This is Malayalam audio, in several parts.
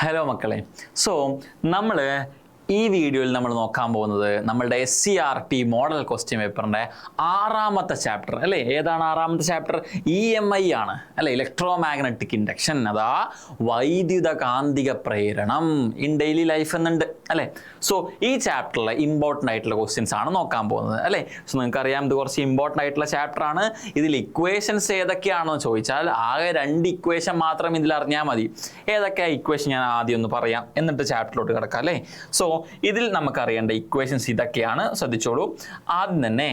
ഹലോ മക്കളെ. സോ നമ്മൾ ഈ വീഡിയോയിൽ നമ്മൾ നോക്കാൻ പോകുന്നത് നമ്മളുടെ SCRT മോഡൽ ക്വസ്റ്റ്യൻ പേപ്പറിൻ്റെ 6ാമത്തെ ചാപ്റ്റർ അല്ലേ. ഏതാണ് 6ാമത്തെ ചാപ്റ്റർ? EMI ആണ് അല്ലേ, ഇലക്ട്രോ മാഗ്നറ്റിക് ഇൻഡക്ഷൻ, അതാ വൈദ്യുത കാന്തിക പ്രേരണം ഇൻ ഡെയിലി ലൈഫ് എന്നുണ്ട് അല്ലേ. സോ ഈ ചാപ്റ്ററിലെ ഇമ്പോർട്ടൻ്റ് ആയിട്ടുള്ള ക്വസ്റ്റ്യൻസ് ആണ് നോക്കാൻ പോകുന്നത് അല്ലേ. സോ നിങ്ങൾക്കറിയാം ഇത് കുറച്ച് ഇമ്പോർട്ടൻ്റ് ആയിട്ടുള്ള ചാപ്റ്റർ ആണ്. ഇതിൽ ഇക്വേഷൻസ് ഏതൊക്കെയാണെന്ന് ചോദിച്ചാൽ ആകെ 2 ഇക്വേഷൻ മാത്രം ഇതിൽ അറിഞ്ഞാൽ മതി. ഏതൊക്കെയാണ് ഇക്വേഷൻ ഞാൻ ആദ്യം ഒന്ന് പറയാം, എന്നിട്ട് ചാപ്റ്ററിലോട്ട് കിടക്കാം അല്ലേ. സോ ഇതിൽ നമുക്കറിയേണ്ട ഇക്വേഷൻസ് ഇതൊക്കെയാണ്, ശ്രദ്ധിച്ചോളൂ. ആദ്യം തന്നെ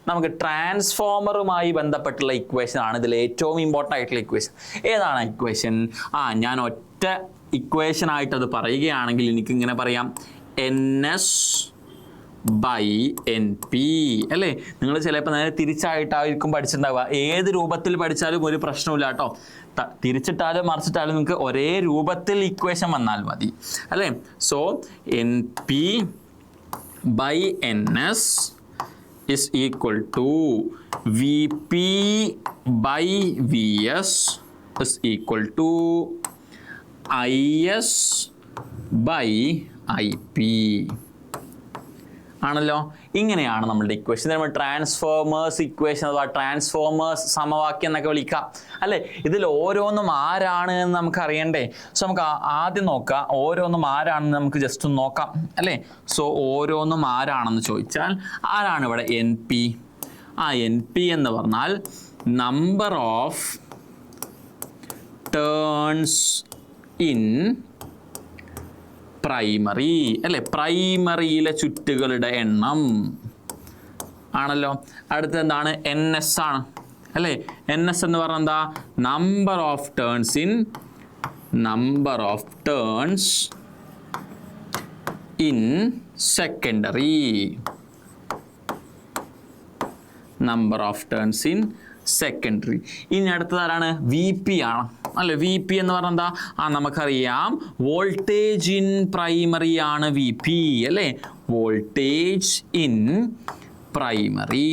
നമുക്ക് ട്രാൻസ്ഫോമറുമായി ബന്ധപ്പെട്ടുള്ള ഇക്വേഷൻ ആണ് ഇതിൽ ഏറ്റവും ഇമ്പോർട്ടൻ്റ് ആയിട്ടുള്ള ഇക്വേഷൻ. ഏതാണ് ഇക്വേഷൻ? ഞാൻ ഒറ്റ ഇക്വേഷൻ ആയിട്ട് അത് പറയുകയാണെങ്കിൽ എനിക്കിങ്ങനെ പറയാം, NS by NP അല്ലേ. നിങ്ങൾ ചിലപ്പോൾ നേരെ തിരിച്ചായിട്ടായിരിക്കും പഠിച്ചിട്ടുണ്ടാവുക. ഏത് രൂപത്തിൽ പഠിച്ചാലും ഒരു പ്രശ്നമില്ല കേട്ടോ. തിരിച്ചിട്ടാലും മറിച്ചിട്ടാലും നിങ്ങൾക്ക് ഒരേ രൂപത്തിൽ ഇക്വേഷൻ വന്നാൽ മതി അല്ലേ. So NP by NS is equal to VP by VS is equal to IS by IP ആണല്ലോ. ഇങ്ങനെയാണ് നമ്മളുടെ ഇക്വേഷൻ. നമ്മൾ ട്രാൻസ്ഫോമേഴ്സ് ഇക്വേഷൻ അഥവാ ട്രാൻസ്ഫോമേഴ്സ് സമവാക്യം എന്നൊക്കെ വിളിക്കാം അല്ലേ. ഇതിൽ ഓരോന്നും ആരാണ് എന്ന് നമുക്ക് അറിയണ്ടേ. സോ നമുക്ക് ആദ്യം നോക്കാം, ഓരോന്നും ആരാണെന്ന് നമുക്ക് ജസ്റ്റ് ഒന്ന് നോക്കാം അല്ലേ. സോ ഓരോന്നും ആരാണെന്ന് ചോദിച്ചാൽ ആരാണ് ഇവിടെ? NP. NP എന്ന് പറഞ്ഞാൽ number of turns in primary അല്ലേ. പ്രൈമറിയിലെ ചുറ്റുകളുടെ എണ്ണം ആണല്ലോ. അടുത്തത് എന്താണ്? NS ആണ് അല്ലേ. NS എന്ന് പറഞ്ഞാൽ എന്താ? Number of turns in secondary. Number of turns in secondary. ഇനി അടുത്തത് ആരാണ്? VP ആണ് അല്ലെ. VP എന്ന് പറഞ്ഞാൽ എന്താ? നമുക്കറിയാം വോൾട്ടേജ് ഇൻ പ്രൈമറി ആണ് VP അല്ലേ. Voltage in primary,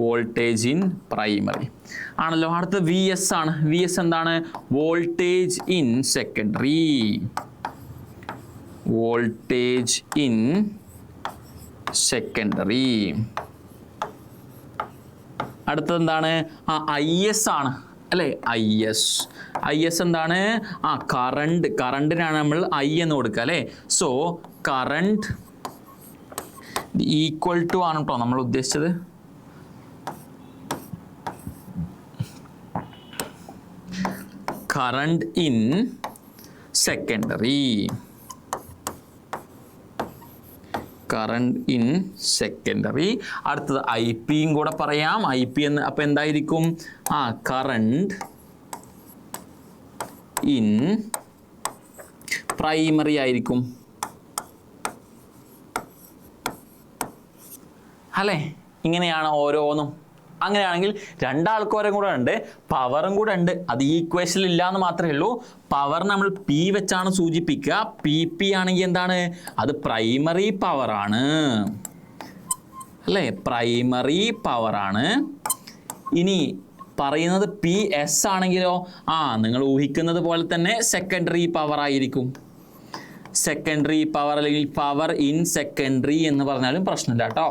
voltage in primary ആണല്ലോ. അടുത്ത VS ആണ്. VS എന്താണ്? Voltage in secondary, voltage in secondary. അടുത്തത് എന്താണ്? IS ആണ് അല്ലേ. IS എന്താണ്? കറണ്ടിനാണ് നമ്മൾ I എന്ന് കൊടുക്കുക അല്ലേ. സോ കറണ്ട് ഈക്വൽ ടു ആണ് കേട്ടോ നമ്മൾ ഉദ്ദേശിച്ചത്. Current in secondary, current in secondary. അടുത്തത് IP കൂടെ പറയാം. IP എന്ന് അപ്പം എന്തായിരിക്കും? കറണ്ട് ഇൻ പ്രൈമറി ആയിരിക്കും അല്ലേ. ഇങ്ങനെയാണ് ഓരോന്നും. അങ്ങനെയാണെങ്കിൽ രണ്ടാൾക്കാരും കൂടെ ഉണ്ട്, പവറും കൂടെ ഉണ്ട്. അത് ഈ ഇക്വേഷനിൽ ഇല്ല എന്ന് മാത്രമേ ഉള്ളൂ. പവർ നമ്മൾ P വെച്ചാണ് സൂചിപ്പിക്കുക. PP ആണെങ്കിൽ എന്താണ്? അത് പ്രൈമറി പവർ ആണ് അല്ലേ. പ്രൈമറി പവർ ആണ്. ഇനി പറയുന്നത് PS ആണെങ്കിലോ നിങ്ങൾ ഊഹിക്കുന്നത് പോലെ തന്നെ സെക്കൻഡറി പവർ ആയിരിക്കും. സെക്കൻഡറി പവർ അല്ലെങ്കിൽ പവർ ഇൻ സെക്കൻഡറി എന്ന് പറഞ്ഞാലും പ്രശ്നമില്ല കേട്ടോ.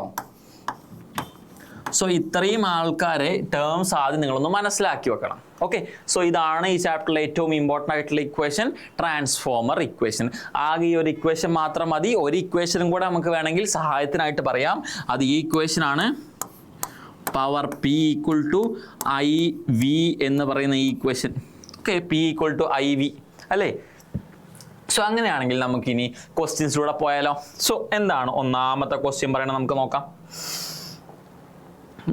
സോ ഇത്രയും ആൾക്കാരെ ടേംസ് ആദ്യം നിങ്ങളൊന്ന് മനസ്സിലാക്കി വെക്കണം. ഓക്കെ. സോ ഇതാണ് ഈ ചാപ്റ്ററിലെ ഏറ്റവും ഇമ്പോർട്ടൻ്റ് ആയിട്ടുള്ള ഇക്വേഷൻ, ട്രാൻസ്ഫോമർ ഇക്വേഷൻ. ആകെ ഈ ഒരു ഇക്വേഷൻ മാത്രം മതി. ഒരു ഇക്വേഷനും കൂടെ നമുക്ക് വേണമെങ്കിൽ സഹായത്തിനായിട്ട് പറയാം. അത് ഈ ഇക്വേഷൻ ആണ്. Power P equal to IV എന്ന് പറയുന്ന ഈ equation. Okay. P equal to IV അല്ലേ. സോ അങ്ങനെയാണെങ്കിൽ നമുക്കിനി ക്വസ്റ്റ്യൻസിലൂടെ പോയാലോ. സോ എന്താണ് ഒന്നാമത്തെ ക്വസ്റ്റ്യൻ പറയണത് നമുക്ക് നോക്കാം.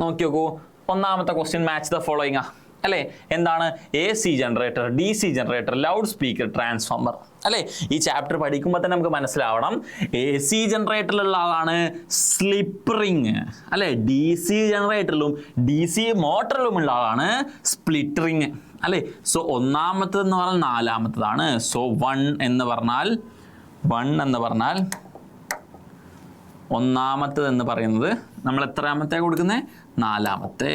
നോക്കി നോക്കൂ. ഒന്നാമത്തെ ക്വസ്റ്റ്യൻ മാച്ച് ദ ഫോളോയിങ് അല്ലേ. എന്താണ്? AC generator, DC generator, loud speaker, transformer അല്ലേ. ഈ ചാപ്റ്റർ പഠിക്കുമ്പോൾ തന്നെ നമുക്ക് മനസ്സിലാവണം AC ജനറേറ്ററിലുള്ള ആളാണ് സ്ലിപ്പ് റിങ് അല്ലേ. DC ജനറേറ്ററിലും DC മോട്ടറിലും ഉള്ള ആളാണ് സ്പ്ലിറ്റ് റിങ് അല്ലേ. സോ ഒന്നാമത്തേതെന്ന് പറഞ്ഞാൽ 4ാമത്തതാണ്. സോ 1 എന്ന് പറഞ്ഞാൽ ഒന്നാമത്തേത് എന്ന് പറയുന്നത് നമ്മൾ എത്രാമത്തെ കൊടുക്കുന്നത്? 4ാമത്തെ.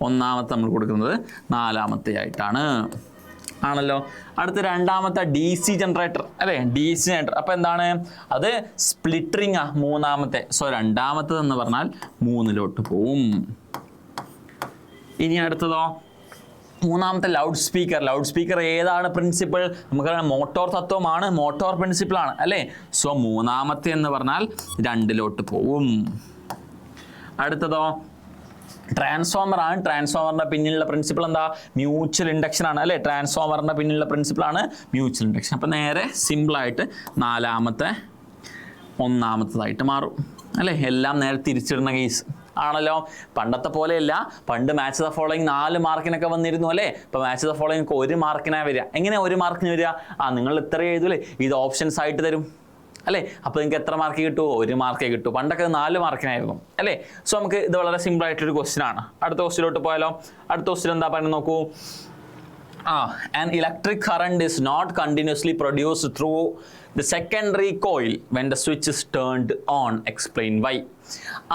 ഒന്നാമത്തെ നമ്മൾ കൊടുക്കുന്നത് നാലാമത്തെ ആയിട്ടാണ്. ആണല്ലോ. അടുത്ത രണ്ടാമത്തെ DC ജനറേറ്റർ അല്ലേ, DC ജനറേറ്റർ. അപ്പോൾ എന്താണ് അത്? സ്പ്ലിറ്ററിംഗ് മൂന്നാമത്തെ. സോ രണ്ടാമത്തത് എന്ന് പറഞ്ഞാൽ 3 പോവും. ഇനി അടുത്തതോ മൂന്നാമത്തെ ലൗഡ് സ്പീക്കർ. ലൗഡ് സ്പീക്കർ ഏതാണ് പ്രിൻസിപ്പിൾ? നമുക്കറിയാം മോട്ടോർ തത്വമാണ്, മോട്ടോർ പ്രിൻസിപ്പിളാണ് അല്ലേ. സോ മൂന്നാമത്തെ എന്ന് പറഞ്ഞാൽ 2 പോവും. അടുത്തതോ ട്രാൻസ്ഫോമർ ആണ്. ട്രാൻസ്ഫോമറിന്റെ പിന്നിലുള്ള പ്രിൻസിപ്പിൾ എന്താ? മ്യൂച്വൽ ഇൻഡക്ഷൻ ആണ് അല്ലേ. ട്രാൻസ്ഫോമറിന്റെ പിന്നിലുള്ള പ്രിൻസിപ്പിളാണ് മ്യൂച്വൽ ഇൻഡക്ഷൻ. അപ്പം നേരെ സിമ്പിളായിട്ട് നാലാമത്തെ ഒന്നാമത്തതായിട്ട് മാറും അല്ലേ. എല്ലാം നേരെ തിരിച്ചിടുന്ന കേസ് ആണല്ലോ. പണ്ടത്തെ പോലെയല്ല, പണ്ട് മാച്ച് ദ ഫോളോയിങ് 4 മാർക്കിനൊക്കെ വന്നിരുന്നു അല്ലേ. ഇപ്പോൾ മാച്ച് ദ ഫോളോയിങ് 1 മാർക്കിനാണ് വരിക. എങ്ങനെ 1 മാർക്കിന് വരിക? നിങ്ങൾ ഇത്ര എഴുതൂലേ, ഇത് ഓപ്ഷൻസ് ആയിട്ട് തരും അല്ലേ. അപ്പോൾ നിങ്ങൾക്ക് എത്ര മാർക്ക് കിട്ടുമോ? 1 മാർക്കേ കിട്ടൂ. പണ്ടൊക്കെ 4 മാർക്കിനായിരുന്നു അല്ലേ. സോ നമുക്ക് ഇത് വളരെ സിമ്പിൾ ആയിട്ടൊരു ക്വസ്റ്റ്യൻ ആണ്. അടുത്ത ക്വസ്റ്റ്യനിലോട്ട് പോയാലോ. അടുത്ത ക്വസ്റ്റ്യൻ എന്താ പറയുന്നത് നോക്കൂ. An electric current is not continuously produced through the secondary coil when the switch is turned on. Explain why.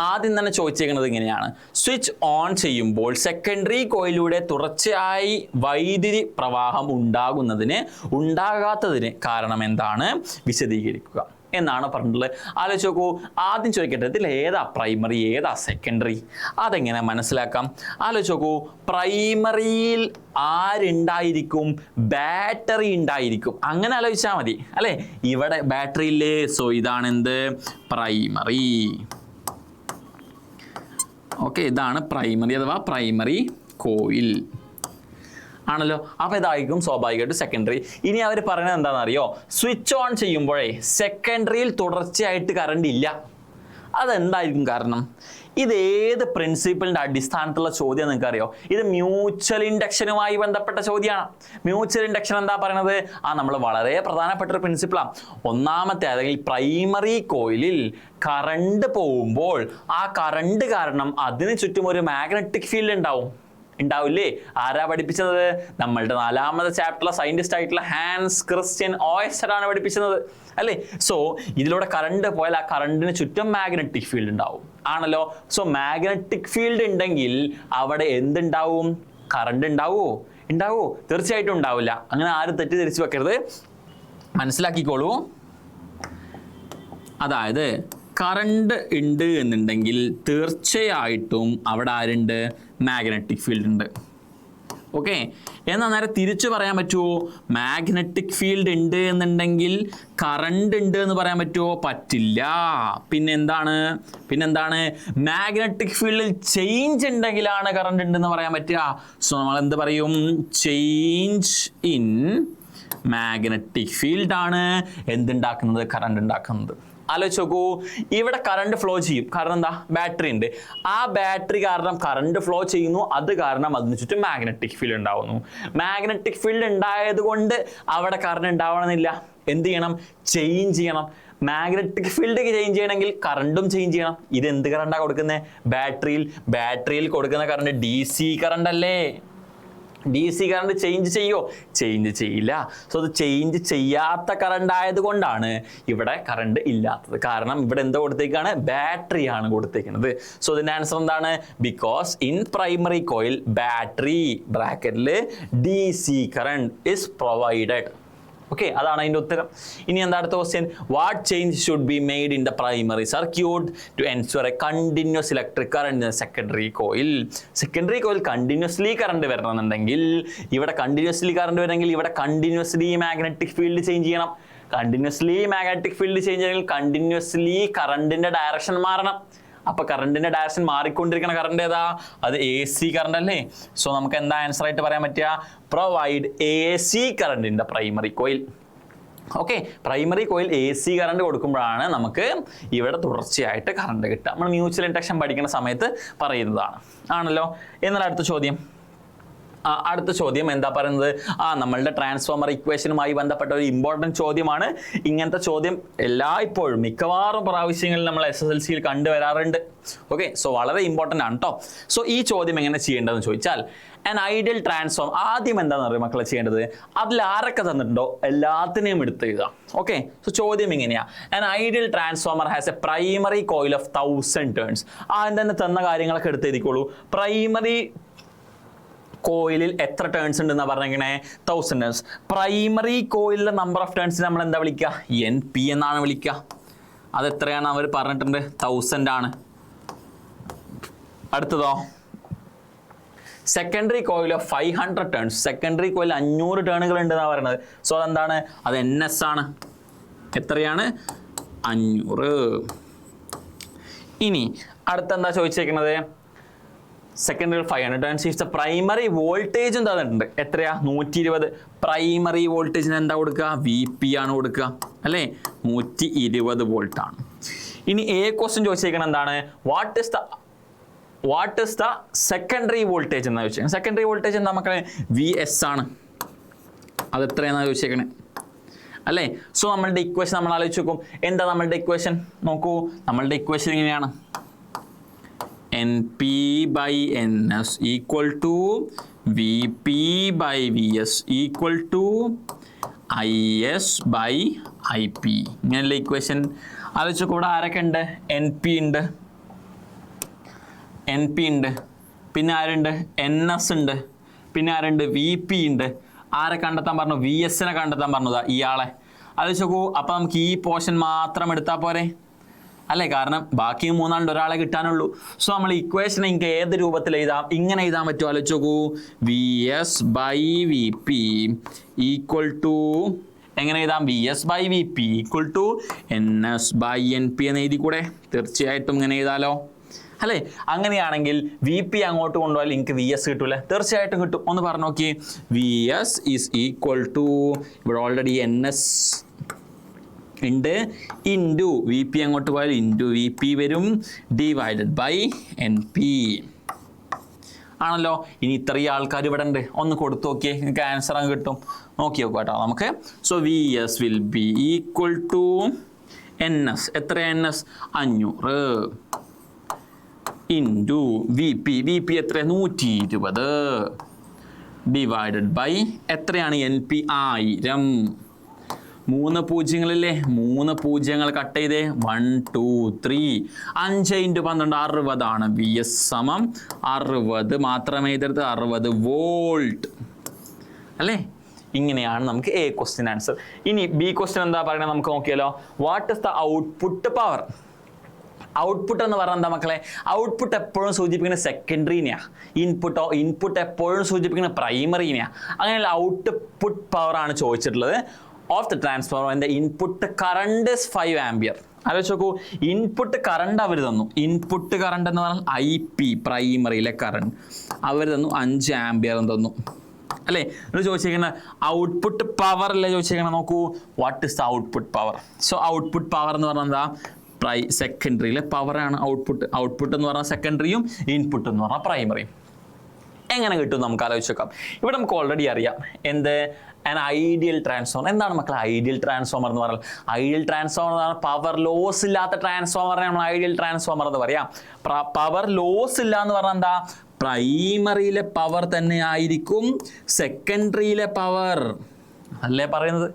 ആദ്യം തന്നെ ചോദിച്ചേക്കുന്നത് ഇങ്ങനെയാണ്. സ്വിച്ച് ഓൺ ചെയ്യുമ്പോൾ സെക്കൻഡറി കോയിലൂടെ തുടർച്ചയായി വൈദ്യുതി പ്രവാഹം ഉണ്ടാകാത്തതിന് കാരണം എന്താണ്? വിശദീകരിക്കുക എന്നാണ് പറഞ്ഞിട്ടുള്ളത്. ആലോചിച്ച് നോക്കൂ. ആദ്യം ചോദിക്കട്ടെ, ഇതിൽ ഏതാ പ്രൈമറി ഏതാ സെക്കൻഡറി? അതെങ്ങനെ മനസ്സിലാക്കാം? ആലോചിച്ച് നോക്കൂ. പ്രൈമറിയിൽ ആരുണ്ടായിരിക്കും? ബാറ്ററി ഉണ്ടായിരിക്കും. അങ്ങനെ ആലോചിച്ചാൽ മതി അല്ലേ. ഇവിടെ ബാറ്ററി ഇല്ലേ. സോ ഇതാണ് എന്ത്? പ്രൈമറി. ഓക്കെ, ഇതാണ് പ്രൈമറി അഥവാ പ്രൈമറി കോയിൽ ആണല്ലോ. അപ്പോൾ ഇതായിരിക്കും സ്വാഭാവികമായിട്ട് സെക്കൻഡറി. ഇനി അവർ പറയുന്നത് എന്താണെന്നറിയോ? സ്വിച്ച് ഓൺ ചെയ്യുമ്പോഴേ സെക്കൻഡറിയിൽ തുടർച്ചയായിട്ട് കറണ്ട് ഇല്ല. അതെന്തായിരിക്കും കാരണം? ഇത് ഏത് പ്രിൻസിപ്പിളിൻ്റെ അടിസ്ഥാനത്തിലുള്ള ചോദ്യം നിങ്ങൾക്കറിയോ? ഇത് മ്യൂച്വൽ ഇൻഡക്ഷനുമായി ബന്ധപ്പെട്ട ചോദ്യമാണ്. മ്യൂച്വൽ ഇൻഡക്ഷൻ എന്താ പറയുന്നത്? നമ്മൾ വളരെ പ്രധാനപ്പെട്ട ഒരു പ്രിൻസിപ്പിളാണ്. ഒന്നാമത്തെ അല്ലെങ്കിൽ പ്രൈമറി കോയിലിൽ കറണ്ട് പോകുമ്പോൾ ആ കറണ്ട് കാരണം അതിന് ചുറ്റും ഒരു മാഗ്നറ്റിക് ഫീൽഡ് ഉണ്ടാവില്ലേ? ആരാ പഠിപ്പിച്ചത്? നമ്മളുടെ 4ാമത്തെ ചാപ്റ്ററിലെ സയന്റിസ്റ്റ് ആയിട്ടുള്ള ഹാൻസ് ക്രിസ്ത്യൻ ഓയസ്റ്റർ ആണ് പഠിപ്പിച്ചത് അല്ലേ. സോ ഇതിലൂടെ കറണ്ട് പോയാൽ ആ കറണ്ടിന് ചുറ്റും മാഗ്നറ്റിക് ഫീൽഡ് ഉണ്ടാവും ആണല്ലോ. സോ മാഗ്നറ്റിക് ഫീൽഡ് ഉണ്ടെങ്കിൽ അവിടെ എന്തുണ്ടാവും? കറണ്ട് ഉണ്ടാവോ? തീർച്ചയായിട്ടും ഉണ്ടാവില്ല. അങ്ങനെ ആരും തെറ്റിദ്ധരിച്ച് വെക്കരുത്, മനസ്സിലാക്കിക്കോളൂ. അതായത് കറണ്ട് ഉണ്ട് എന്നുണ്ടെങ്കിൽ തീർച്ചയായിട്ടും അവിടെ ആരുണ്ട്? മാഗ്നറ്റിക് ഫീൽഡ് ഉണ്ട്. ഓക്കെ, എന്നാൽ നേരെ തിരിച്ചു പറയാൻ പറ്റുമോ? മാഗ്നറ്റിക് ഫീൽഡ് ഉണ്ട് എന്നുണ്ടെങ്കിൽ കറണ്ട് ഉണ്ട് എന്ന് പറയാൻ പറ്റുമോ? പറ്റില്ല. പിന്നെന്താണ്? മാഗ്നറ്റിക് ഫീൽഡിൽ ചേഞ്ച് ഉണ്ടെങ്കിലാണ് കറണ്ട് ഉണ്ടെന്ന് പറയാൻ പറ്റുക. സോ നമ്മൾ എന്ത് പറയും? ചേഞ്ച് ഇൻ മാഗ്നറ്റിക് ഫീൽഡ് ആണ് എന്തുണ്ടാക്കുന്നത്? കറണ്ട് ഉണ്ടാക്കുന്നത്. ആലോചിച്ച് നോക്കൂ. ഇവിടെ കറണ്ട് ഫ്ലോ ചെയ്യും. കാരണം എന്താ? ബാറ്ററി ഉണ്ട്. ആ ബാറ്ററി കാരണം കറണ്ട് ഫ്ലോ ചെയ്യുന്നു. അത് കാരണം അതിന് ചുറ്റും മാഗ്നറ്റിക് ഫീൽഡ് ഉണ്ടാവുന്നു. മാഗ്നറ്റിക് ഫീൽഡ് ഉണ്ടായത് കൊണ്ട് അവിടെ കറണ്ട് ഉണ്ടാവണമെന്നില്ല. എന്ത് ചെയ്യണം? ചേഞ്ച് ചെയ്യണം. മാഗ്നറ്റിക് ഫീൽഡ് ചേഞ്ച് ചെയ്യണമെങ്കിൽ കറണ്ടും ചേഞ്ച് ചെയ്യണം. ഇത് എന്ത് കറണ്ടാണ് കൊടുക്കുന്നത്? ബാറ്ററിയിൽ കൊടുക്കുന്ന കറണ്ട് DC കറണ്ട് അല്ലേ. DC കറണ്ട് ചേഞ്ച് ചെയ്യില്ല. സോ അത് ചേഞ്ച് ചെയ്യാത്ത കറണ്ട് ആയതുകൊണ്ടാണ് ഇവിടെ കറണ്ട് ഇല്ലാത്തത്. കാരണം ഇവിടെ എന്താ കൊടുത്തേക്കാണ്? ബാറ്ററിയാണ് കൊടുത്തേക്കുന്നത്. സോ ഇതിന്റെ ആൻസർ എന്താണ്? Because in primary coil battery ബ്രാക്കറ്റിൽ DC current is provided. Okay, അതാണ് അതിൻ്റെ ഉത്തരം. ഇനി എന്താ അടുത്ത question? What change should be made in the primary circuit to ensure a continuous electric current in secondary coil? Secondary coil continuously current വരണമെന്നുണ്ടെങ്കിൽ ഇവിടെ കണ്ടിന്യൂസ്ലി മാഗ്നറ്റിക് ഫീൽഡ് ചേഞ്ച് ചെയ്യണം. കണ്ടിന്യൂസ്ലി മാഗ്നറ്റിക് ഫീൽഡ് ചേഞ്ച് ചെയ്യണമെങ്കിൽ കണ്ടിന്യൂസ്ലി കറണ്ടിന്റെ ഡയറക്ഷൻ മാറണം. അപ്പൊ കറണ്ടിന്റെ ഡയറക്ഷൻ മാറിക്കൊണ്ടിരിക്കുന്ന കറണ്ട് ഏതാ? അത് AC കറണ്ട് അല്ലേ. സോ നമുക്ക് എന്താ ആൻസർ ആയിട്ട് പറയാൻ പറ്റുക? Provide AC current in the primary coil. Okay, primary coil AC current കൊടുക്കുമ്പോഴാണ് നമുക്ക് ഇവിടെ തുടർച്ചയായിട്ട് കറണ്ട് കിട്ടുക. നമ്മൾ മ്യൂച്വൽ ഇൻഡക്ഷൻ പഠിക്കുന്ന സമയത്ത് പറയുന്നതാണ് ആണല്ലോ. എന്നാൽ അടുത്ത ചോദ്യം എന്താ പറയുന്നത്? നമ്മളുടെ ട്രാൻസ്ഫോമർ ഇക്വേഷനുമായി ബന്ധപ്പെട്ട ഒരു ഇമ്പോർട്ടൻറ്റ് ചോദ്യമാണ്. ഇങ്ങനത്തെ ചോദ്യം എല്ലായ്പ്പോഴും മിക്കവാറും പ്രാവശ്യങ്ങളിൽ നമ്മൾ SSLCയിൽ കണ്ടുവരാറുണ്ട്. ഓക്കെ, സോ വളരെ ഇമ്പോർട്ടൻ്റ് ആണ് കേട്ടോ. സോ ഈ ചോദ്യം എങ്ങനെ ചെയ്യേണ്ടതെന്ന് ചോദിച്ചാൽ, an ideal transform ആദ്യം എന്താണെന്ന് അറിയാം മക്കളെ ചെയ്യേണ്ടത്? അതിൽ ആരൊക്കെ തന്നിട്ടുണ്ടോ എല്ലാത്തിനെയും എടുത്ത് എഴുതാം. ഓക്കെ, സോ ചോദ്യം ഇങ്ങനെയാ. an ideal transformer has a primary coil of 1000 turns. തന്നെ തന്ന കാര്യങ്ങളൊക്കെ എടുത്ത് എഴുതിക്കോളൂ. പ്രൈമറി കോയിലിൽ എത്ര ടേൺസ് ഉണ്ടെന്നാണ് പറഞ്ഞിരിക്കണേ 1000 ടേൺസ്. പ്രൈമറി കോയിലിലെ നമ്പർ ഓഫ് ടേൺസ് നമ്മൾ എന്താ വിളിക്കുക? NP എന്നാണ് വിളിക്കുക. അത് എത്രയാണ് അവർ പറഞ്ഞിട്ടുണ്ട്? 1000 ആണ്. അടുത്തതോ secondary coil of 500 turns. Secondary coil 500 ടേണുകൾ ഉണ്ട് എന്നാണ് പറയുന്നത്. സോ അതെന്താണ്? അത് NS ആണ്. എത്രയാണ്? 500. ഇനി അടുത്തെന്താ ചോദിച്ചേക്കുന്നത്? Secondary 500 turns if the primary voltage എന്താകുന്നുണ്ട്? എത്രയാ? 120. പ്രൈമറി വോൾട്ടേജിന് എന്താ കൊടുക്കുക? VP ആണ് കൊടുക്കുക അല്ലേ? 120 വോൾട്ട് ആണ്. ഇനി ക്വസ്റ്റ്യൻ ചോദിച്ചേക്കുന്നത് എന്താണ്? What is the secondary voltage എന്നാ ചോദിച്ചേക്കുന്നത്. സെക്കൻഡറി വോൾട്ടേജ് എന്താ മക്കളെ? VS ആണ്. അത് എത്രയാണെന്നാണ് ചോദിച്ചേക്കണേ അല്ലേ? സോ നമ്മളുടെ ഇക്വേഷൻ നമ്മൾ ആലോചിച്ച് നോക്കും. എന്താ നമ്മളുടെ ഇക്വേഷൻ? നോക്കൂ, നമ്മളുടെ ഇക്വേഷൻ എങ്ങനെയാണ്? NP by NS equal to VP by VS equal to IS by IP. ഇങ്ങനെയുള്ള ഇക്വേഷൻ ആലോചിച്ച് നോക്കും. ഇവിടെ ആരൊക്കെ ഉണ്ട്? NP ഉണ്ട്, പിന്നെ ആരുണ്ട്? NS ഉണ്ട്, പിന്നെ ആരുണ്ട്? VP ഉണ്ട്. ആരെ കണ്ടെത്താൻ പറഞ്ഞു? VS നെ കണ്ടെത്താൻ പറഞ്ഞതാ, ഇയാളെ. ആലോചിച്ച് നോക്കൂ. അപ്പൊ നമുക്ക് ഈ പോർഷൻ മാത്രം എടുത്താൽ പോരെ അല്ലേ? കാരണം ബാക്കി മൂന്നാണ്ട് ഒരാളെ കിട്ടാനുള്ളൂ. സോ നമ്മൾ ഇക്വേഷൻ എനിക്ക് ഏത് രൂപത്തിൽ എഴുതാം? ഇങ്ങനെ എഴുതാൻ പറ്റുമോ? ആലോചിച്ച് നോക്കൂ. VS by VP equal to എങ്ങനെ എഴുതാം? VS by VP equal to NS by NP എന്ന് എഴുതി കൂടെ? തീർച്ചയായിട്ടും ഇങ്ങനെ എഴുതാലോ അല്ലേ? അങ്ങനെയാണെങ്കിൽ VP അങ്ങോട്ട് കൊണ്ടുപോയാൽ എനിക്ക് VS കിട്ടൂലേ? തീർച്ചയായിട്ടും കിട്ടും. ഒന്ന് പറഞ്ഞു നോക്കി. VS ഈസ് ഈക്വൽ ടു, ഇവിടെ ഓൾറെഡി NS ഉണ്ട്, ഇൻറ്റു VP അങ്ങോട്ട് പോയാൽ ഇൻറ്റു VP വരും, ഡിവൈഡഡ് ബൈ NP ആണല്ലോ. ഇനി ഇത്രയും ആൾക്കാർ ഇവിടെ ഉണ്ട്, ഒന്ന് കൊടുത്തു നോക്കിയേ, നിങ്ങൾക്ക് ആൻസർ അങ്ങ് കിട്ടും. നോക്കി നോക്കുക കേട്ടോ നമുക്ക്. So VS will be equal to NS. എത്ര NS? 500 ഇൻറ്റു VP എത്ര? 120 ഡിവൈഡഡ് ബൈ എത്രയാണ്? NP 1000. 3 പൂജ്യങ്ങളില്ലേ? 3 പൂജ്യങ്ങൾ കട്ട് ചെയ്തേ. 1 2 3 5 × 12 60 ആണ്. VS സമം 60 മാത്രമേ എഴുതരുത്, 60 വോൾട്ട് അല്ലേ? ഇങ്ങനെയാണ് നമുക്ക് ക്വസ്റ്റ്യൻ ആൻസർ. ഇനി B ക്വസ്റ്റ്യൻ എന്താ പറയുന്നത് നമുക്ക് നോക്കിയാലോ. What is the output power? Output എന്ന് പറഞ്ഞാൽ എന്താ മക്കളെ? ഔട്ട്പുട്ട് എപ്പോഴും സൂചിപ്പിക്കുന്നത് സെക്കൻഡറിനെയാണ്. ഇൻപുട്ട് എപ്പോഴും സൂചിപ്പിക്കുന്നത് പ്രൈമറിനെയാണ്. അങ്ങനെയുള്ള ഔട്ട്പുട്ട് പവർ ആണ് ചോദിച്ചിട്ടുള്ളത്. Of the transformer and input current is 5 ampere. ആലോചിച്ച് നോക്കൂ. ഇൻപുട്ട് കറണ്ട് അവർ തന്നു. ഇൻപുട്ട് കറണ്ട് എന്ന് പറഞ്ഞാൽ IP പ്രൈമറിയിലെ കറണ്ട് അവർ തന്നു 5 ആംപിയർ എന്ന് തന്നു അല്ലേ? ഇത് ചോദിച്ചിരിക്കുന്നത് ഔട്ട്പുട്ട് പവർ അല്ലേ ചോദിച്ചിരിക്കുന്നത്. നോക്കൂ, what is the output power? So output power എന്ന് പറഞ്ഞാൽ എന്താ? സെക്കൻഡറിയിലെ പവറാണ് ഔട്ട്പുട്ട്. ഔട്ട്പുട്ട് എന്ന് പറഞ്ഞാൽ സെക്കൻഡറിയും ഇൻപുട്ട് എന്ന് പറഞ്ഞാൽ പ്രൈമറിയും. എങ്ങനെ കിട്ടും നമുക്ക് ആലോചിച്ച് നോക്കാം. ഇവിടെ നമുക്ക് ഓൾറെഡി അറിയാം എന്ത്? an ideal transformer. എന്താണ് മക്കളെ ഐഡിയൽ ട്രാൻസ്ഫോമർ എന്ന് പറഞ്ഞാൽ? ഐഡിയൽ ട്രാൻസ്ഫോമർ എന്ന് പറഞ്ഞാൽ പവർ ലോസ് ഇല്ലാത്ത ട്രാൻസ്ഫോമറിനെ നമ്മൾ ഐഡിയൽ ട്രാൻസ്ഫോമർ എന്ന് പറയാം. പവർ ലോസ് ഇല്ല എന്ന് പറഞ്ഞാൽ എന്താ? പ്രൈമറിയിലെ പവർ തന്നെ ആയിരിക്കും സെക്കൻഡറിയിലെ പവർ അല്ലേ പറയുന്നത്?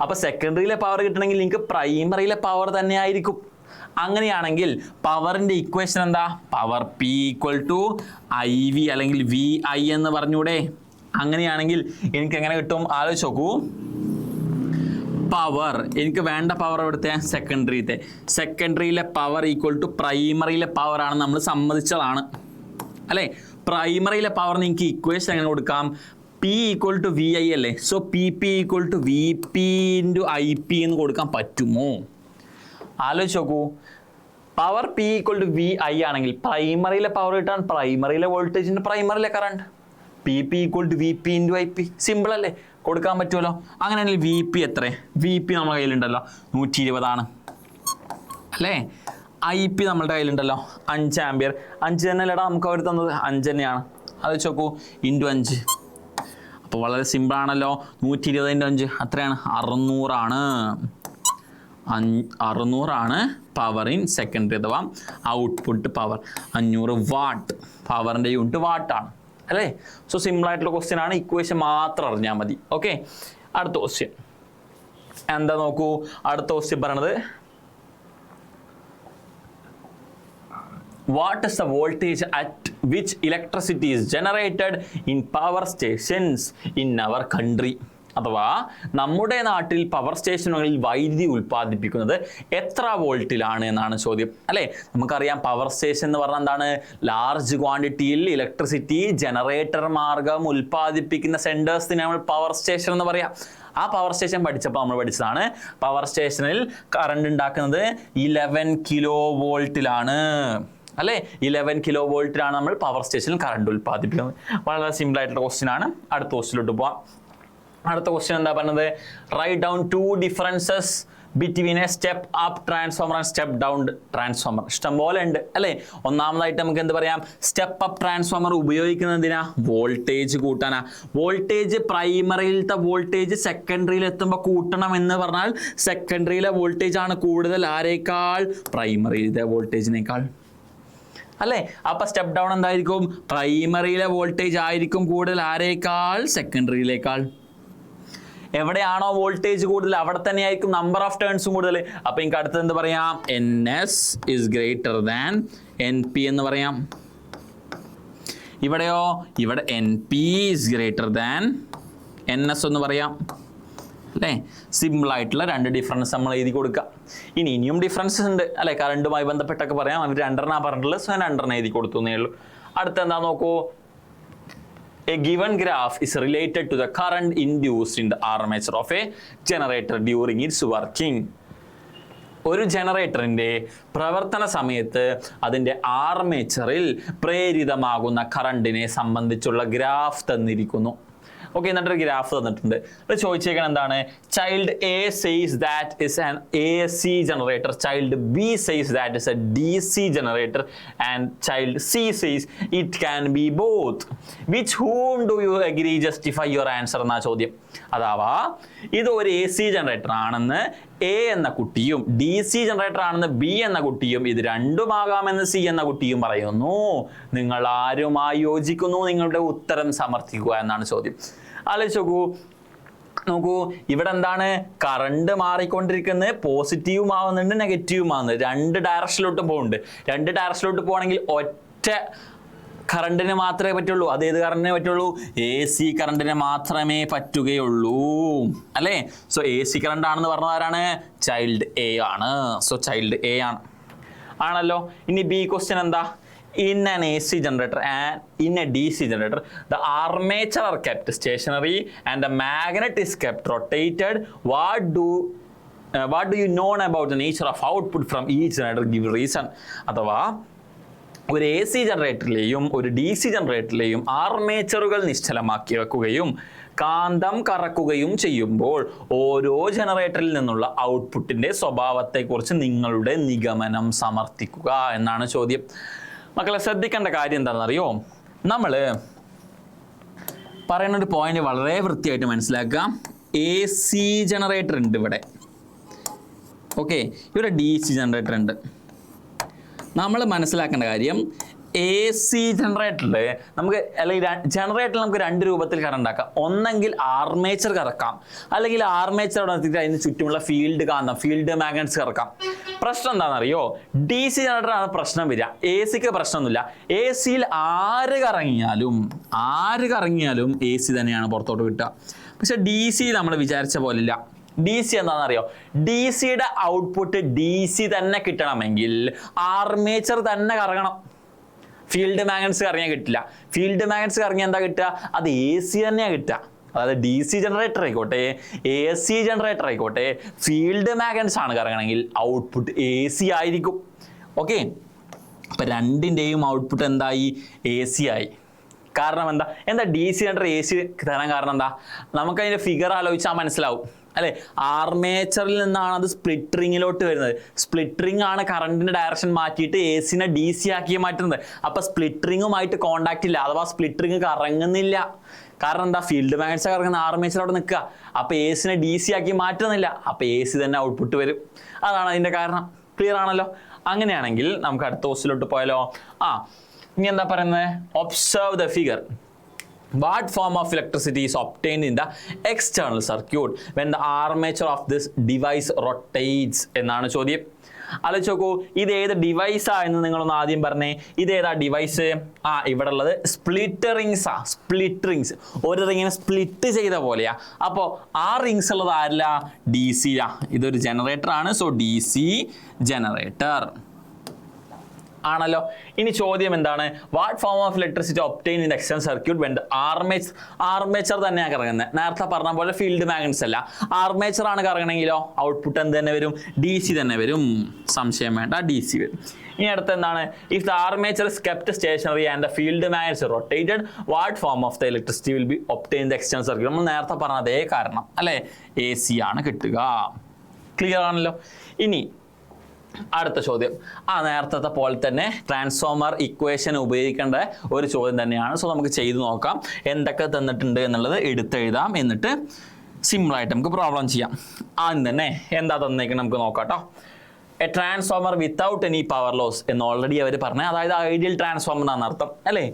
അപ്പൊ സെക്കൻഡറിയിലെ പവർ കിട്ടണമെങ്കിൽ നിങ്ങൾക്ക് പ്രൈമറിയിലെ പവർ തന്നെ ആയിരിക്കും. അങ്ങനെയാണെങ്കിൽ പവറിന്റെ ഇക്വേഷൻ എന്താ? Power P equal to IV അല്ലെങ്കിൽ VI എന്ന് പറഞ്ഞൂടെ? അങ്ങനെയാണെങ്കിൽ എനിക്ക് എങ്ങനെ കിട്ടും? ആലോചിച്ച് നോക്കൂ. പവർ എനിക്ക് വേണ്ട പവർ എവിടുത്തെ? സെക്കൻഡറിയിലെ പവർ ഈക്വൽ ടു പ്രൈമറിയിലെ പവർ ആണ് നമ്മൾ സമ്മതിച്ചതാണ് അല്ലേ? പ്രൈമറിയിലെ പവർ നിങ്ങൾക്ക് ഇക്വേഷൻ എങ്ങനെ കൊടുക്കാം? P ഈക്വൽ ടു VI അല്ലേ? So PP equal to VP into IP എന്ന് കൊടുക്കാൻ പറ്റുമോ? ആലോചിച്ച് നോക്കൂ. Power P equal to VI ആണെങ്കിൽ പ്രൈമറിയിലെ പവർ കിട്ടാൻ പ്രൈമറിയിലെ വോൾട്ടേജിൻ്റെ പ്രൈമറിയിലെ current PP equal to VP into IP. Simple അല്ലേ? കൊടുക്കാൻ പറ്റുമല്ലോ. അങ്ങനെയാണെങ്കിൽ VP എത്ര? VP നമ്മുടെ കയ്യിലുണ്ടല്ലോ 120 ആണ് അല്ലേ? IP നമ്മളുടെ കയ്യിലുണ്ടല്ലോ 5 ആംപിയർ. 5 തന്നെ അല്ലേടാ നമുക്ക് അവർ തന്നത്? 5 തന്നെയാണ്. അത് ചോക്കൂ, ഇൻറ്റു 5. അപ്പോൾ വളരെ സിമ്പിൾ ആണല്ലോ. 120 × 5 അത്രയാണ് 600 ആണ്. 600 ആണ് പവർ ഇൻ സെക്കൻഡറി അഥവാ ഔട്ട്പുട്ട് പവർ. 500 വാട്ട് പവറിൻ്റെ യൂണിറ്റ് വാട്ടാണ് അല്ലേ? സോ സിമ്പിൾ ആയിട്ടുള്ള ക്വസ്റ്റ്യൻ ആണ്. ഇക്വേഷൻ മാത്രം അറിഞ്ഞാൽ മതി. ഓക്കെ, അടുത്ത ക്വസ്റ്റ്യൻ എന്താ നോക്കൂ. അടുത്ത ക്വസ്റ്റ്യൻ പറയണത് what is the voltage at which electricity is generated in power stations in our country? അഥവാ നമ്മുടെ നാട്ടിൽ പവർ സ്റ്റേഷനുകളിൽ വൈദ്യുതി ഉൽപ്പാദിപ്പിക്കുന്നത് എത്ര വോൾട്ടിലാണ് എന്നാണ് ചോദ്യം, അല്ലേ? നമുക്കറിയാം പവർ സ്റ്റേഷൻ എന്ന് പറഞ്ഞാൽ എന്താണ്? ലാർജ് ക്വാണ്ടിറ്റിയിൽ ഇലക്ട്രിസിറ്റി ജനറേറ്റർ മാർഗം ഉൽപ്പാദിപ്പിക്കുന്ന സെന്റേഴ്സിനെ നമ്മൾ പവർ സ്റ്റേഷൻ എന്ന് പറയാം. ആ പവർ സ്റ്റേഷൻ പഠിച്ചപ്പോൾ നമ്മൾ പഠിച്ചതാണ് പവർ സ്റ്റേഷനിൽ കറണ്ട് ഉണ്ടാക്കുന്നത് 11 കിലോ വോൾട്ടിലാണ്, അല്ലേ? 11 കിലോ വോൾട്ടിലാണ് നമ്മൾ പവർ സ്റ്റേഷനിൽ കറണ്ട് ഉൽപ്പാദിപ്പിക്കുന്നത്. വളരെ സിമ്പിൾ ആയിട്ടുള്ള ക്വസ്റ്റ്യൻ ആണ്. അടുത്ത ക്വസ്റ്റ്യനിലോട്ട് പോവാം. അടുത്ത ക്വസ്റ്റ്യൻ എന്താ പറഞ്ഞത്? Write down 2 differences between a step up transformer and step down transformer. ഇഷ്ടം പോലെ ഉണ്ട്, അല്ലേ? ഒന്നാമതായിട്ട് നമുക്ക് എന്ത് പറയാം? സ്റ്റെപ്പ് അപ്പ് ട്രാൻസ്ഫോമർ ഉപയോഗിക്കുന്നതിനാ വോൾട്ടേജ് കൂട്ടാനാ. വോൾട്ടേജ് പ്രൈമറിയിലത്തെ വോൾട്ടേജ് സെക്കൻഡറിയിൽ എത്തുമ്പോൾ കൂട്ടണം എന്ന് പറഞ്ഞാൽ സെക്കൻഡറിയിലെ വോൾട്ടേജ് ആണ് കൂടുതൽ ആരേക്കാൾ? പ്രൈമറിയിലെ വോൾട്ടേജിനേക്കാൾ, അല്ലേ? അപ്പൊ സ്റ്റെപ്പ് ഡൗൺ എന്തായിരിക്കും? പ്രൈമറിയിലെ വോൾട്ടേജ് ആയിരിക്കും കൂടുതൽ ആരേക്കാൾ? സെക്കൻഡറിയിലേക്കാൾ. എവിടെയാണോ വോൾട്ടേജ് കൂടുതൽ അവിടെ തന്നെ ആയിരിക്കും നമ്പർ ഓഫ് ടേൺസും കൂടുതൽ. അപ്പൊ എനിക്ക് അടുത്തത് എന്ത് പറയാം? NS is greater than NP എന്ന് പറയാം. ഇവിടെയോ? ഇവിടെ NP is greater than NS എന്ന് പറയാം, അല്ലേ? സിമ്പിൾ ആയിട്ടുള്ള 2 ഡിഫറൻസ് നമ്മൾ എഴുതി കൊടുക്കുക. ഇനിയും ഡിഫറൻസസ് ഉണ്ട്, അല്ലെ? കറണ്ടുമായി ബന്ധപ്പെട്ടൊക്കെ പറയാം. അവർ 2 പറഞ്ഞിട്ടുള്ളത്, സോ 2 എഴുതി കൊടുത്തു എന്നേ ഉള്ളൂ. അടുത്ത എന്താ നോക്കൂ? A given graph is related to the current induced in the armature of a generator during its working. ഒരു ജനറേറ്ററിന്റെ പ്രവർത്തന സമയത്ത് അതിൻ്റെ ആർമേച്ചറിൽ പ്രേരിതമാകുന്ന കറണ്ടിനെ സംബന്ധിച്ചുള്ള ഗ്രാഫ് തന്നിരിക്കുന്നു. ഓക്കെ, എന്നിട്ടൊരു ഗ്രാഫ് തന്നിട്ടുണ്ട്. അത് ചോദിച്ചേക്കാൻ എന്താണ്? Child A says that is an AC generator, child B says that is a DC generator and child C says it can be both. Which whom do you agree justify your answer എന്നാ ചോദ്യം. അഥവാ ഇത് ഒരു AC ജനറേറ്റർ ആണെന്ന് A എന്ന കുട്ടിയും DC ജനറേറ്റർ ആണെന്ന് B എന്ന കുട്ടിയും ഇത് രണ്ടുമാകാമെന്ന് C എന്ന കുട്ടിയും പറയുന്നു. നിങ്ങൾ ആരുമായി യോജിക്കുന്നു? നിങ്ങളുടെ ഉത്തരം സമർത്ഥിക്കുക എന്നാണ് ചോദ്യം. ആലോചിച്ച് നോക്കൂ, ഇവിടെ എന്താണ്? കറണ്ട് മാറിക്കൊണ്ടിരിക്കുന്നത്, പോസിറ്റീവും ആവുന്നുണ്ട് നെഗറ്റീവും ആവുന്നുണ്ട്, 2 ഡയറക്ഷനിലോട്ട് പോകുന്നുണ്ട്. 2 ഡയറക്ഷനിലോട്ട് പോകണമെങ്കിൽ ഒറ്റ കറണ്ടിന് മാത്രമേ പറ്റുള്ളൂ. അത് ഏത് കറണ്ടിനെ പറ്റുള്ളൂ? AC കറണ്ടിനെ മാത്രമേ പറ്റുകയുള്ളൂ, അല്ലേ? സോ AC കറണ്ട് ആണെന്ന് പറഞ്ഞത് ആരാണ്? ചൈൽഡ് A ആണ്. സോ ചൈൽഡ് A ആണല്ലോ. ഇനി B ക്വസ്റ്റ്യൻ എന്താ? In an AC generator and in a DC generator, the armature are kept stationary and the magnet is kept rotated. What do you know about the nature of output from each generator? Give reason. അഥവാ ഒരു AC ജനറേറ്ററിലെയും ഒരു DC ജനറേറ്ററിലെയും ആർമേച്ചറുകൾ നിശ്ചലമാക്കി വെക്കുകയും കാന്തം കറക്കുകയും ചെയ്യുമ്പോൾ ഓരോ ജനറേറ്ററിൽ നിന്നുള്ള ഔട്ട്പുട്ടിന്റെ സ്വഭാവത്തെക്കുറിച്ച് നിങ്ങളുടെ നിഗമനം സമർത്ഥിക്കുക എന്നാണ് ചോദ്യം. മക്കളെ, ശ്രദ്ധിക്കേണ്ട കാര്യം എന്താണെന്നറിയോ? നമ്മൾ പറയുന്ന ഒരു പോയിന്റ് വളരെ വൃത്തിയായിട്ട് മനസ്സിലാക്കുക. AC ജനറേറ്റർ ഉണ്ട് ഇവിടെ, ഓക്കെ? ഇവിടെ DC ജനറേറ്റർ ഉണ്ട്. നമ്മൾ മനസ്സിലാക്കേണ്ട കാര്യം, AC ജനറേറ്ററിൽ നമുക്ക്, അല്ലെങ്കിൽ ജനറേറ്ററിൽ നമുക്ക് 2 രൂപത്തിൽ കറണ്ട് ആക്കാം. ഒന്നെങ്കിൽ ആർമേച്ചർ കറക്കാം, അല്ലെങ്കിൽ ആർമേച്ചർ നടത്തിയിട്ട് അതിന് ചുറ്റുമുള്ള ഫീൽഡ് കാന്തം, ഫീൽഡ് മാഗ്നറ്റ്സ് കറക്കാം. പ്രശ്നം എന്താണെന്നറിയോ? DC ജനറേറ്ററാണ് പ്രശ്നം വരിക, ACക്ക് പ്രശ്നമൊന്നുമില്ല. ACയിൽ ആര് കറങ്ങിയാലും AC തന്നെയാണ് പുറത്തോട്ട് കിട്ടുക. പക്ഷെ DC നമ്മൾ വിചാരിച്ച പോലില്ല. DC എന്താണെന്നറിയോ? DCയുടെ ഔട്ട്പുട്ട് DC തന്നെ കിട്ടണമെങ്കിൽ ആർമേച്ചർ തന്നെ കറങ്ങണം. ഫീൽഡ് മാഗ്നറ്റ്സ് കറങ്ങിയാൽ കിട്ടില്ല. ഫീൽഡ് മാഗ്നറ്റ്സ് കറങ്ങിയാൽ എന്താ കിട്ടുക? അത് AC തന്നെയാണ് കിട്ടുക. അതായത് DC ജനറേറ്റർ ആയിക്കോട്ടെ, AC ജനറേറ്റർ ആയിക്കോട്ടെ, ഫീൽഡ് മാഗ്നറ്റ്സ് ആണ് കറങ്ങണമെങ്കിൽ ഔട്ട്പുട്ട് AC ആയിരിക്കും. ഓക്കെ, അപ്പൊ രണ്ടിൻ്റെയും ഔട്ട്പുട്ട് എന്തായി? AC ആയി. കാരണം എന്താ DC ജനറേറ്റർ AC തരാൻ കാരണം എന്താ? നമുക്കതിൻ്റെ ഫിഗർ ആലോചിച്ചാൽ മനസ്സിലാവും, അല്ലെ? ആർമേച്ചറിൽ നിന്നാണ് അത് സ്പ്ലിറ്റ് റിങ്ങിലോട്ട് വരുന്നത്. സ്പ്ലിറ്റ് റിംഗ് ആണ് കറണ്ടിന്റെ ഡയറക്ഷൻ മാറ്റിയിട്ട് AC DC ആക്കി മാറ്റുന്നത്. അപ്പൊ സ്പ്ലിറ്റ് റിങ്ങുമായിട്ട് കോണ്ടാക്ട് ഇല്ല, അഥവാ സ്പ്ലിറ്റ് റിങ് കറങ്ങുന്നില്ല. കാരണം എന്താ? ഫീൽഡ് മാഗ്നറ്റ്സ് കറങ്ങുന്ന ആർമേച്ചർ അവിടെ നിൽക്കുക. അപ്പൊ AC DC ആക്കി മാറ്റുന്നില്ല. അപ്പൊ AC തന്നെ ഔട്ട്പുട്ട് വരും. അതാണ് അതിന്റെ കാരണം. ക്ലിയർ ആണല്ലോ? അങ്ങനെയാണെങ്കിൽ നമുക്ക് അടുത്ത ക്വസ്റ്റ്യനിലോട്ട് പോയാലോ? ഇനി എന്താ പറയുന്നത്? Observe the figure. What form of electricity is obtained in the external circuit when the armature of this device rotates എന്നാണ് ചോദ്യം. ആലോചിച്ച് നോക്കൂ, ഇത് ഏത് ഡിവൈസാ എന്ന് നിങ്ങളൊന്ന് ആദ്യം പറഞ്ഞേ. ഇതേതാ ഡിവൈസ്? ഇവിടെ ഉള്ളത് സ്പ്ലിറ്റ് റിങ്സാ. സ്പ്ലിറ്റ് റിങ്സ് ഒരു റിങ്ങിനെ സ്പ്ലിറ്റ് ചെയ്ത പോലെയാ. അപ്പോൾ ആ റിങ്സ് ഉള്ളത് ആരില്ല? ഡി സി ലാ. ഇതൊരു ജനറേറ്റർ ആണ്. സോ ഡി സി ജനറേറ്റർ ആണല്ലോ. ഇനി ചോദ്യം എന്താണ്? What form of electricity obtain in external circuit when armature തന്നെയാണ് കറങ്ങുന്നത്. നേരത്തെ പറഞ്ഞ പോലെ ഫീൽഡ് മാഗ്നറ്റ്സ് അല്ല, ആർമേച്ചർ ആണ് കറങ്ങണമെങ്കിലോ ഔട്ട്പുട്ട് എന്ത് തന്നെ വരും? ഡി സി തന്നെ വരും. സംശയം വേണ്ട, ഡി സി വരും. ഇനി അടുത്ത് എന്താണ്? If the armature is kept stationary and the field magnets rotated, what form of the electricity will be obtained in the external circuit? നമ്മൾ നേരത്തെ പറഞ്ഞ അതേ കാരണം അല്ലേ, എ സി ആണ് കിട്ടുക. ക്ലിയർ ആണല്ലോ. ഇനി അടുത്ത ചോദ്യം നേരത്തെ പോലെ തന്നെ ട്രാൻസ്ഫോമർ ഇക്വേഷൻ ഉപയോഗിക്കേണ്ട ഒരു ചോദ്യം തന്നെയാണ്. സോ നമുക്ക് ചെയ്തു നോക്കാം. എന്തൊക്കെ തന്നിട്ടുണ്ട് എന്നുള്ളത് എടുത്തെഴുതാം, എന്നിട്ട് സിമ്പിളായിട്ട് നമുക്ക് പ്രോബ്ലം ചെയ്യാം. ആദ്യം തന്നെ എന്താ തന്നേക്കണം നമുക്ക് നോക്കാം കേട്ടോ. A transformer without any power loss എന്ന് ഓൾറെഡി അവർ പറഞ്ഞ, അതായത് ഐഡിയൽ ട്രാൻസ്ഫോമർ എന്നാണ് അർത്ഥം അല്ലേ.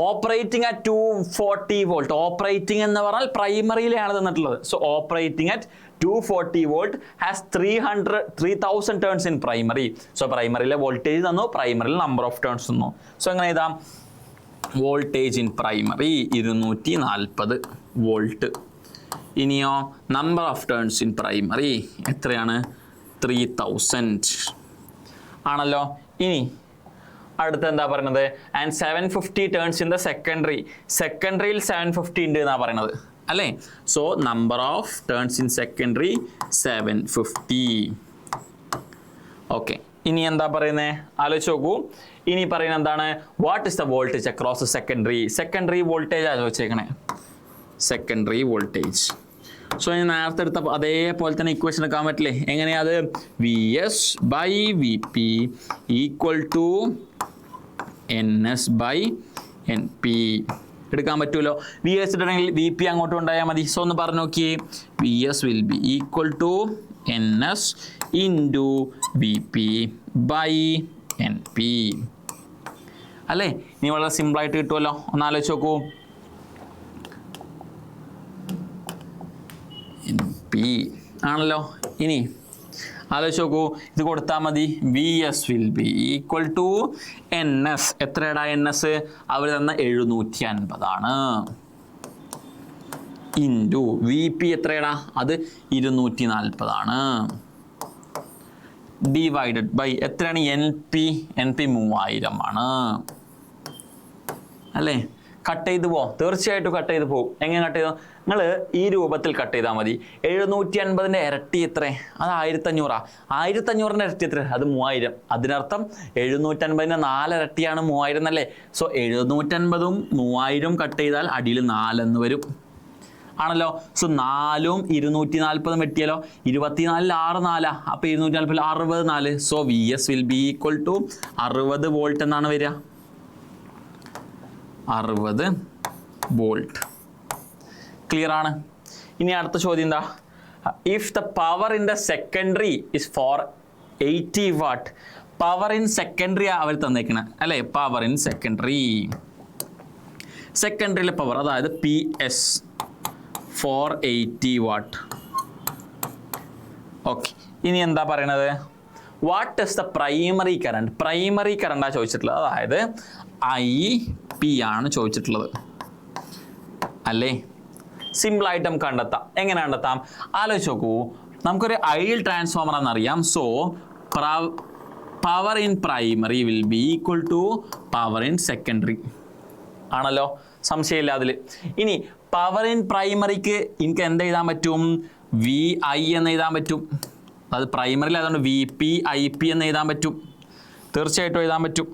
Operating at 240 volt. ഓപ്പറേറ്റിംഗ് എന്ന് പറഞ്ഞാൽ പ്രൈമറിയിലാണ് തന്നിട്ടുള്ളത്. So operating at 240 volt has 3000 turns in primary. So പ്രൈമറിയിലെ വോൾട്ടേജ് തന്നു, പ്രൈമറിയിൽ നമ്പർ ഓഫ് ടേൺസ് തന്നു. സോ എങ്ങനെ എഴുതാം? Voltage in primary 240 volt. ഇനിയോ number of turns in primary എത്രയാണ്? 3000 ആണല്ലോ. ഇനി അടുത്ത് എന്താ പറയുന്നത്? And 750 turns in the secondary. സെക്കൻഡറിയിൽ 750 ഉണ്ട് എന്നാണ് പറയുന്നത് അല്ലേ. So number of turns in secondary 750. Okay, ഇനി എന്താ പറയുന്നത്? ആലോചിച്ച് നോക്കൂ. ഇനി പറയുന്നത് എന്താണ്? What is the voltage across secondary. Secondary voltage ആ ചോദിച്ചേക്കണേ, സെക്കൻഡറി വോൾട്ടേജ്. സോ ഞാൻ നേരത്തെ എടുത്ത അതേപോലെ തന്നെ ഇക്വേഷൻ എടുക്കാൻ പറ്റില്ലേ? എങ്ങനെയാ അത്? V S by V P equal to N S by N P എടുക്കാൻ പറ്റുമല്ലോ. വി എസ് ഇടണമെങ്കിൽ വി പി അങ്ങോട്ട് ഉണ്ടായാൽ മതി. സോ ഒന്ന് പറഞ്ഞു നോക്കിയേ. V S will be equal to N S into V P by N P അല്ലേ. ഇനി വളരെ സിമ്പിളായിട്ട് കിട്ടുമല്ലോ. ഒന്ന് ആലോചിച്ച് നോക്കൂ. എൻ പി ആണല്ലോ. ഇനി ആലോചിച്ച് നോക്കൂ, ഇത് കൊടുത്താൽ മതി. V S will be equal to N S. എത്രയടാ എൻ എസ്? അവർ തന്ന 750 ആണ്. ഇൻറ്റു വി പി എത്രയടാ? അത് 240 ആണ്. ഡിവൈഡഡ് ബൈ എത്രയാണ്? എൻ പി 3000 ആണ് അല്ലേ. കട്ട് ചെയ്ത് പോവും, തീർച്ചയായിട്ടും കട്ട് ചെയ്ത് പോകും. എങ്ങനെ കട്ട് ചെയ്തോ? നിങ്ങൾ ഈ രൂപത്തിൽ കട്ട് ചെയ്താൽ മതി. 750ൻ്റെ ഇരട്ടി എത്ര? അത് 1500. 1500ൻ്റെ ഇരട്ടി എത്ര? അത് 3000. അതിനർത്ഥം 750ൻ്റെ 4 ഇരട്ടിയാണ് 3000 എന്നല്ലേ. സോ 750ഉം 3000ഉം കട്ട് ചെയ്താൽ അടിയിൽ 4 എന്ന് വരും ആണല്ലോ. സോ 4ഉം 240 വെട്ടിയാലോ? 24 6 4. അപ്പോൾ 240 64. So V S will be equal to 60 volt എന്നാണ് വരിക. 60 വോൾട്ട്. ക്ലിയർ ആണ്. ഇനി അടുത്ത ചോദ്യം എന്താ? If the power in the secondary is four 80 watt. Power in secondary അവർ തന്നേക്കണ അല്ലേ. പവർ ഇൻ സെക്കൻഡറി, സെക്കൻഡറിയിലെ പവർ അതായത് പി എസ് 480 വാട്ട്. ഓക്കെ, ഇനി എന്താ പറയണത്? What is the primary current. Primary കറണ്ടാണ് ചോദിച്ചിട്ടുള്ളത്, അതായത് ഐ പി ആണ് ചോദിച്ചിട്ടുള്ളത് അല്ലേ. സിമ്പിളായിട്ട് നമുക്ക് കണ്ടെത്താം. എങ്ങനെ കണ്ടെത്താം? ആലോചിച്ച് നോക്കൂ. നമുക്കൊരു ഐഡിയൽ ട്രാൻസ്ഫോമർ എന്നറിയാം. So power in primary will be equal to power in secondary ആണല്ലോ. സംശയമില്ല അതിൽ. ഇനി പവർ ഇൻ പ്രൈമറിക്ക് എനിക്ക് എന്ത് എഴുതാൻ പറ്റും? വി ഐ എന്ന് എഴുതാൻ പറ്റും. അത് പ്രൈമറിയിൽ അതുകൊണ്ട് വി പി ഐ പി എന്ന് എഴുതാൻ പറ്റും. തീർച്ചയായിട്ടും എഴുതാൻ പറ്റും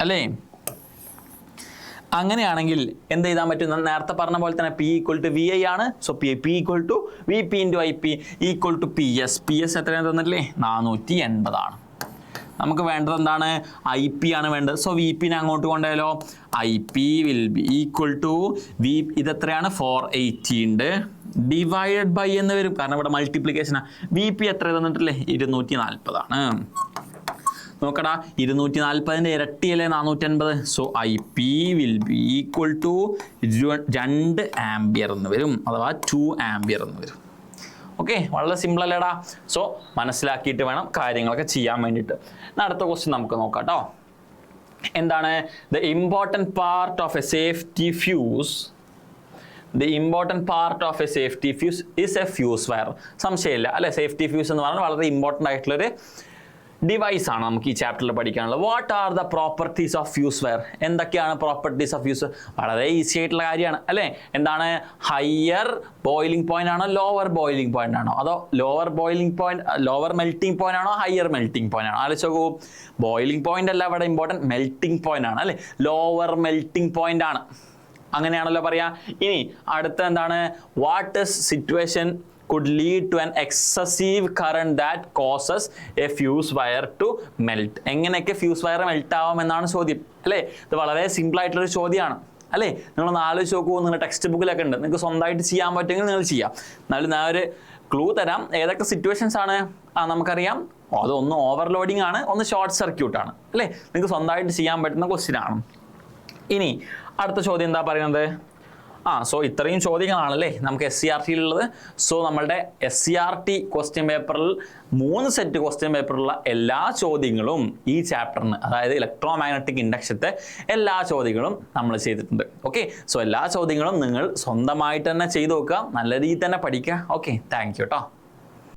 അല്ലേ. അങ്ങനെയാണെങ്കിൽ എന്ത് എഴുതാൻ പറ്റും? നേരത്തെ പറഞ്ഞ പോലെ തന്നെ P equal to V I ആണ്. So P equal to V P into I P equal to P S. P S എത്രയാണ് തന്നിട്ടില്ലേ? 480 ആണ്. നമുക്ക് വേണ്ടത് എന്താണ്? ഐ പി ആണ് വേണ്ടത്. സോ വി പിനെ അങ്ങോട്ട് കൊണ്ടുപോയാലോ? I P will be equal to V, ഇതെത്രയാണ്? 480 ഉണ്ട്. ഡിവൈഡഡ് ബൈ എന്ന് വരും, കാരണം ഇവിടെ മൾട്ടിപ്ലിക്കേഷനാണ്. വി പി എത്ര തന്നിട്ടില്ലേ? 240 ആണ്. നോക്കടാ, 240ൻ്റെ ഇരട്ടിയല്ലേ 480. So I P will be equal to 2 ampere എന്ന് വരും, അഥവാ 2 ആംബിയർ എന്ന് വരും. ഓക്കെ, വളരെ സിമ്പിൾ അല്ലേടാ. സോ മനസ്സിലാക്കിയിട്ട് വേണം കാര്യങ്ങളൊക്കെ ചെയ്യാൻ വേണ്ടിയിട്ട്. അടുത്ത ക്വസ്റ്റ്യൻ നമുക്ക് നോക്കാം കേട്ടോ. എന്താണ് the important part of A safety fuse? The important part of a safety fuse is a fuse wire. സംശയമില്ല അല്ലെ, സേഫ്റ്റി ഫ്യൂസ് എന്ന് പറഞ്ഞാൽ വളരെ ഇമ്പോർട്ടൻ്റ് ആയിട്ടുള്ളൊരു ഡിവൈസ് ആണ് നമുക്ക് ഈ ചാപ്റ്ററിൽ പഠിക്കാനുള്ളത്. What are the properties of fuse wire? എന്തൊക്കെയാണ് പ്രോപ്പർട്ടീസ് ഓഫ് ഫ്യൂസ്? വളരെ ഈസി ആയിട്ടുള്ള കാര്യമാണ് അല്ലേ. എന്താണ്, ഹയർ ബോയിലിംഗ് പോയിന്റ് ആണോ ലോവർ ബോയിലിംഗ് പോയിന്റ് ആണോ, അതോ ലോവർ മെൽറ്റിംഗ് പോയിന്റ് ആണോ ഹയർ മെൽറ്റിംഗ് പോയിന്റ് ആണോ? ആലോചിച്ച് നോക്കൂ, ബോയിലിംഗ് പോയിന്റ് അല്ല ഇവിടെ ഇമ്പോർട്ടൻറ്റ്, മെൽറ്റിംഗ് പോയിന്റ് ആണ് അല്ലേ. ലോവർ മെൽറ്റിംഗ് പോയിന്റ് ആണ്, അങ്ങനെയാണല്ലോ പറയാ. ഇനി അടുത്ത എന്താണ്, what is situation could lead to an excessive current that causes a fuse wire to melt? എങ്ങനെയൊക്കെ ഫ്യൂസ് വയർ മെൽറ്റ് ആവാം എന്നാണ് ചോദ്യം അല്ലേ. ഇത് വളരെ സിമ്പിൾ ആയിട്ടുള്ളൊരു ചോദ്യമാണ് അല്ലേ. നിങ്ങളൊന്ന് ആലോചിച്ച് നോക്കൂ, നിങ്ങളുടെ ടെക്സ്റ്റ് ബുക്കിലൊക്കെ ഉണ്ട്, നിങ്ങൾക്ക് സ്വന്തമായിട്ട് ചെയ്യാൻ പറ്റുമെങ്കിൽ നിങ്ങൾ ചെയ്യാം. എന്നാലും ഞാൻ ഒരു ക്ലൂ തരാം. ഏതൊക്കെ സിറ്റുവേഷൻസ് ആണ്? നമുക്കറിയാം, അതൊന്ന് ഓവർലോഡിങ് ആണ്, ഒന്ന് ഷോർട്ട് സർക്യൂട്ട് ആണ് അല്ലേ. നിങ്ങൾക്ക് സ്വന്തമായിട്ട് ചെയ്യാൻ പറ്റുന്ന ക്വസ്റ്റ്യൻ ആണ്. ഇനി അടുത്ത ചോദ്യം എന്താ പറയുന്നത്? സോ ഇത്രയും ചോദ്യങ്ങളാണല്ലേ നമുക്ക് SCRT ഉള്ളത്. സോ നമ്മളുടെ SCRT ക്വസ്റ്റ്യൻ പേപ്പറിൽ 3 സെറ്റ് ക്വസ്റ്റ്യൻ പേപ്പറിലുള്ള എല്ലാ ചോദ്യങ്ങളും ഈ ചാപ്റ്ററിന്, അതായത് ഇലക്ട്രോ മാഗ്നറ്റിക് ഇൻഡക്ഷത്തെ എല്ലാ ചോദ്യങ്ങളും നമ്മൾ ചെയ്തിട്ടുണ്ട്. ഓക്കെ, സോ എല്ലാ ചോദ്യങ്ങളും നിങ്ങൾ സ്വന്തമായിട്ട് തന്നെ ചെയ്ത് നോക്കുക, നല്ല രീതിയിൽ തന്നെ പഠിക്കുക. ഓക്കെ, താങ്ക് യു കേട്ടോ.